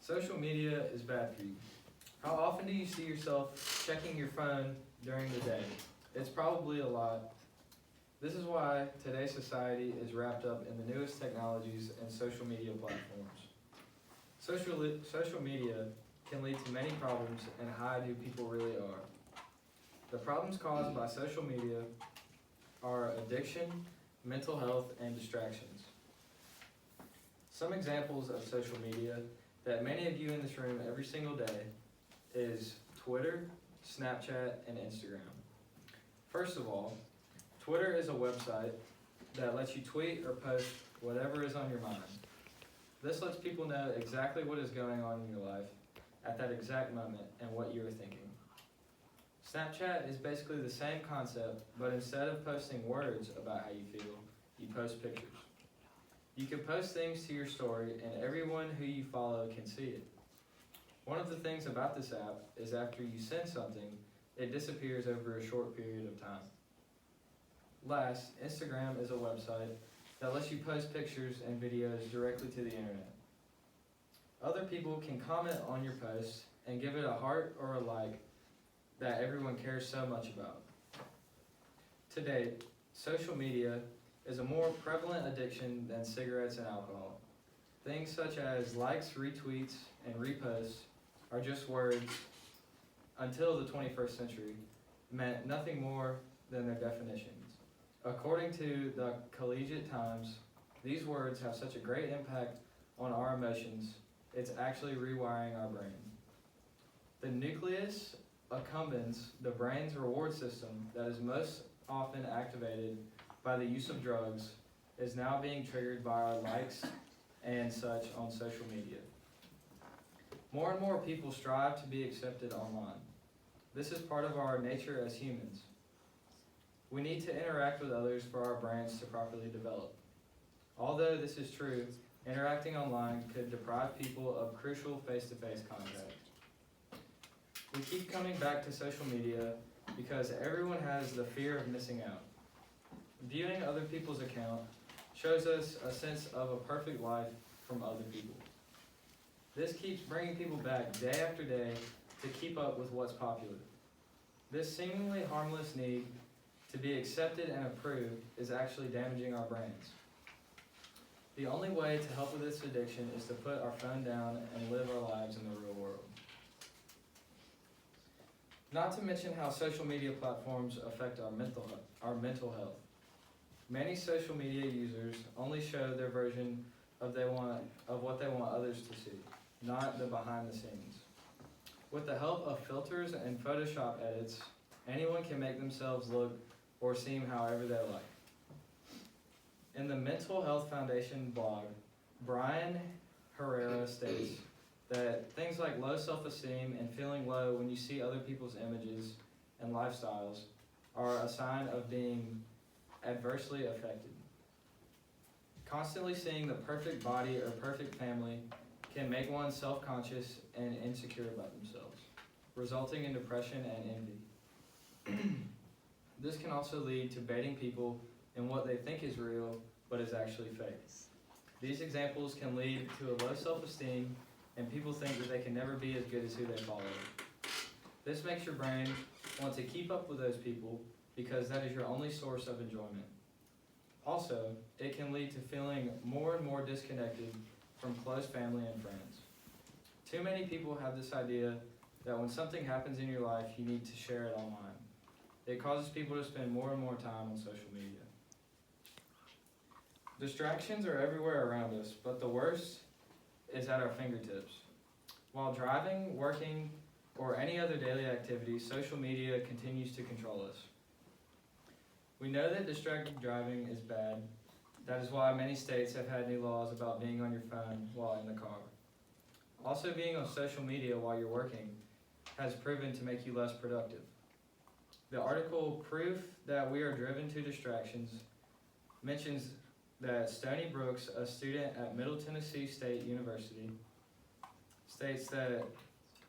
Social media is bad for you. How often do you see yourself checking your phone during the day? It's probably a lot. This is why today's society is wrapped up in the newest technologies and social media platforms. Social media can lead to many problems and hide who people really are. The problems caused by social media are addiction, mental health, and distractions. Some examples of social media that many of you in this room every single day is Twitter, Snapchat, and Instagram. First of all, Twitter is a website that lets you tweet or post whatever is on your mind. This lets people know exactly what is going on in your life at that exact moment and what you are thinking. Snapchat is basically the same concept, but instead of posting words about how you feel, you post pictures. You can post things to your story and everyone who you follow can see it. One of the things about this app is after you send something, it disappears over a short period of time. Last, Instagram is a website that lets you post pictures and videos directly to the internet. Other people can comment on your post and give it a heart or a like that everyone cares so much about. To date, social media is a more prevalent addiction than cigarettes and alcohol. Things such as likes, retweets, and reposts are just words until the 21st century meant nothing more than their definitions. According to the Collegiate Times, these words have such a great impact on our emotions, it's actually rewiring our brain. The nucleus accumbens the brain's reward system that is most often activated by the use of drugs is now being triggered by our likes and such on social media. More and more people strive to be accepted online. This is part of our nature as humans. We need to interact with others for our brains to properly develop. Although this is true, interacting online could deprive people of crucial face-to-face contact. We keep coming back to social media because everyone has the fear of missing out. Viewing other people's account shows us a sense of a perfect life from other people. This keeps bringing people back day after day to keep up with what's popular. This seemingly harmless need to be accepted and approved is actually damaging our brains. The only way to help with this addiction is to put our phone down and live our lives in the real world. Not to mention how social media platforms affect our mental health. Many social media users only show their version of what they want others to see, not the behind the scenes. With the help of filters and Photoshop edits, anyone can make themselves look or seem however they like. In the Mental Health Foundation blog, Brian Herrera states that things like low self-esteem and feeling low when you see other people's images and lifestyles are a sign of being adversely affected. Constantly seeing the perfect body or perfect family can make one self-conscious and insecure about themselves, resulting in depression and envy. This can also lead to baiting people in what they think is real, but is actually fake. These examples can lead to a low self-esteem, and people think that they can never be as good as who they follow. This makes your brain want to keep up with those people because that is your only source of enjoyment. Also, it can lead to feeling more and more disconnected from close family and friends. Too many people have this idea that when something happens in your life, you need to share it online. It causes people to spend more and more time on social media. Distractions are everywhere around us, but the worst is at our fingertips. While driving, working, or any other daily activity, social media continues to control us. We know that distracted driving is bad. That is why many states have had new laws about being on your phone while in the car. Also, being on social media while you're working has proven to make you less productive. The article Proof That We Are Driven to Distractions mentions that Stony Brooks, a student at Middle Tennessee State University, states that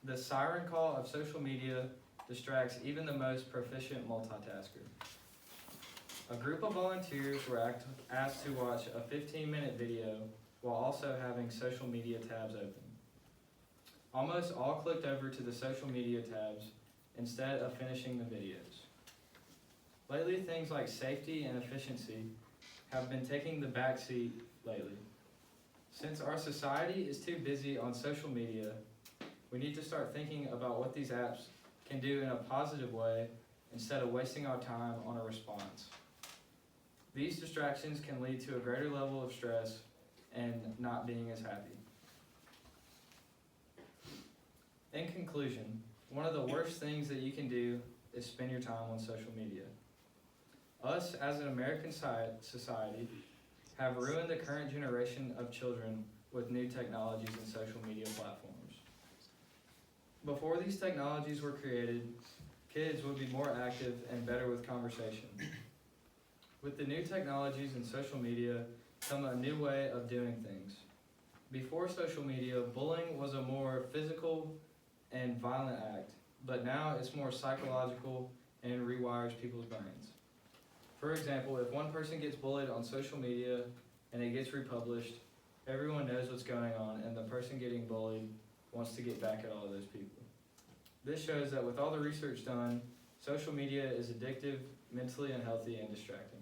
the siren call of social media distracts even the most proficient multitasker. A group of volunteers were asked to watch a 15-minute video while also having social media tabs open. Almost all clicked over to the social media tabs instead of finishing the videos. Lately, things like safety and efficiency have been taking the back seat lately. Since our society is too busy on social media, we need to start thinking about what these apps can do in a positive way instead of wasting our time on a response. These distractions can lead to a greater level of stress and not being as happy. In conclusion, one of the worst things that you can do is spend your time on social media. Us, as an American society, have ruined the current generation of children with new technologies and social media platforms. Before these technologies were created, kids would be more active and better with conversation. With the new technologies and social media come a new way of doing things. Before social media, bullying was a more physical and violent act, but now it's more psychological and rewires people's brains. For example, if one person gets bullied on social media and it gets republished, everyone knows what's going on, and the person getting bullied wants to get back at all of those people. This shows that with all the research done, social media is addictive, mentally unhealthy, and distracting.